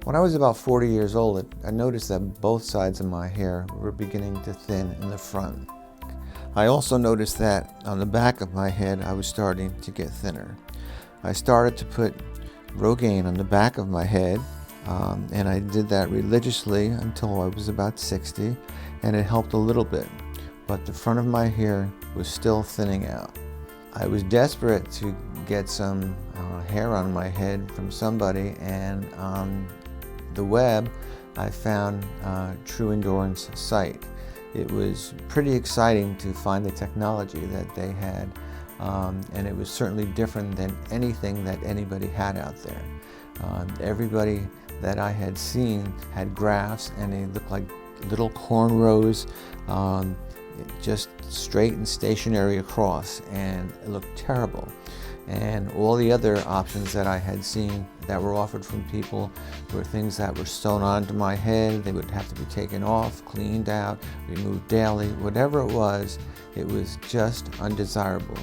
When I was about 40 years old, I noticed that both sides of my hair were beginning to thin in the front. I also noticed that on the back of my head, I was starting to get thinner. I started to put Rogaine on the back of my head, and I did that religiously until I was about 60, and it helped a little bit, but the front of my hair was still thinning out. I was desperate to get some hair on my head from somebody, and on the web I found Dorin's site. It was pretty exciting to find the technology that they had, and it was certainly different than anything that anybody had out there. Everybody that I had seen had grafts, and they looked like little cornrows, just straight and stationary across, and it looked terrible. And all the other options that I had seen that were offered from people were things that were sewn onto my head. They would have to be taken off, cleaned out, removed daily. Whatever it was just undesirable.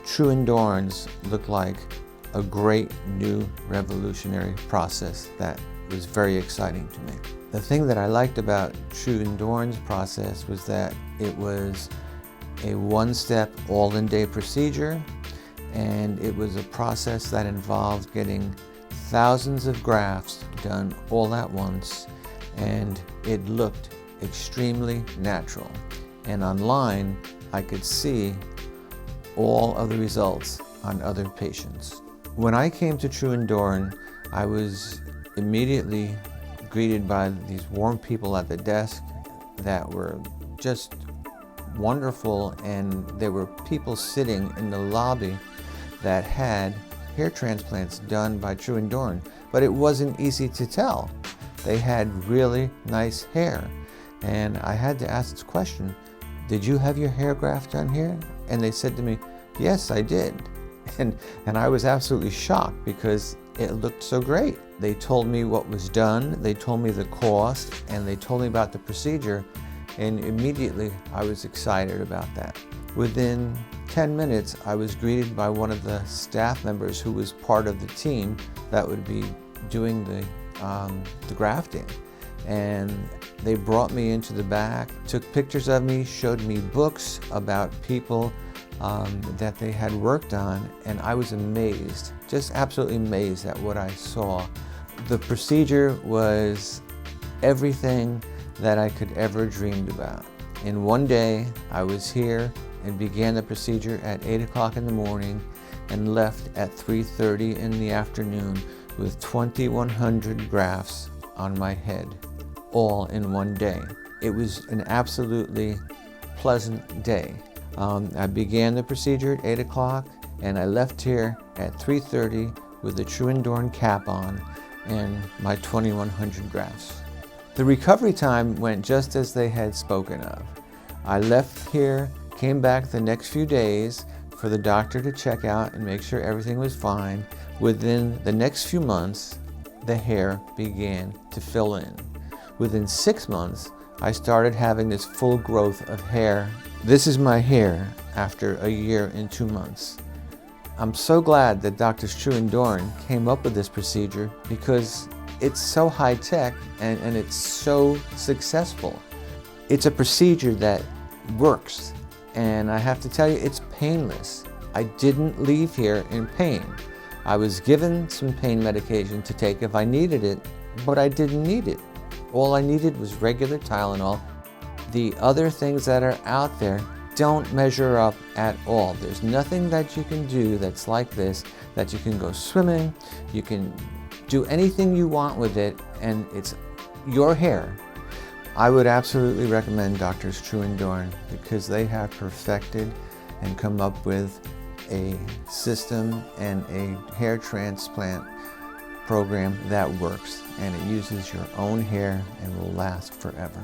Dorin's looked like a great new revolutionary process that was very exciting to me. The thing that I liked about Dorin's process was that it was a one-step, all-in-day procedure, and it was a process that involved getting thousands of grafts done all at once, and it looked extremely natural. And online, I could see all of the results on other patients. When I came to Dorin, I was immediately greeted by these warm people at the desk that were just wonderful, and there were people sitting in the lobby that had hair transplants done by Dorin, but it wasn't easy to tell. They had really nice hair, and I had to ask this question, did you have your hair graft done here? And they said to me, yes, I did. And I was absolutely shocked because it looked so great. They told me what was done, they told me the cost, and they told me about the procedure, and immediately I was excited about that. Within 10 minutes, I was greeted by one of the staff members who was part of the team that would be doing the grafting. And they brought me into the back, took pictures of me, showed me books about people that they had worked on, and I was amazed, just absolutely amazed at what I saw. The procedure was everything that I could ever dreamed about. In one day, I was here and began the procedure at 8 o'clock in the morning and left at 3:30 in the afternoon with 2,100 grafts on my head, all in one day. It was an absolutely pleasant day. I began the procedure at 8 o'clock, and I left here at 3:30 with the Dorin cap on and my 2,100 grafts. The recovery time went just as they had spoken of. I left here, came back the next few days for the doctor to check out and make sure everything was fine. Within the next few months, the hair began to fill in. Within 6 months, I started having this full growth of hair. This is my hair after a year and 2 months. I'm so glad that Dr. Dorin came up with this procedure because it's so high-tech and it's so successful. It's a procedure that works, and I have to tell you, it's painless. I didn't leave here in pain. I was given some pain medication to take if I needed it, but I didn't need it. All I needed was regular Tylenol. The other things that are out there don't measure up at all. There's nothing that you can do that's like this, that you can go swimming, you can do anything you want with it, and it's your hair. I would absolutely recommend Drs. Dorin because they have perfected and come up with a system and a hair transplant program that works, and it uses your own hair and will last forever.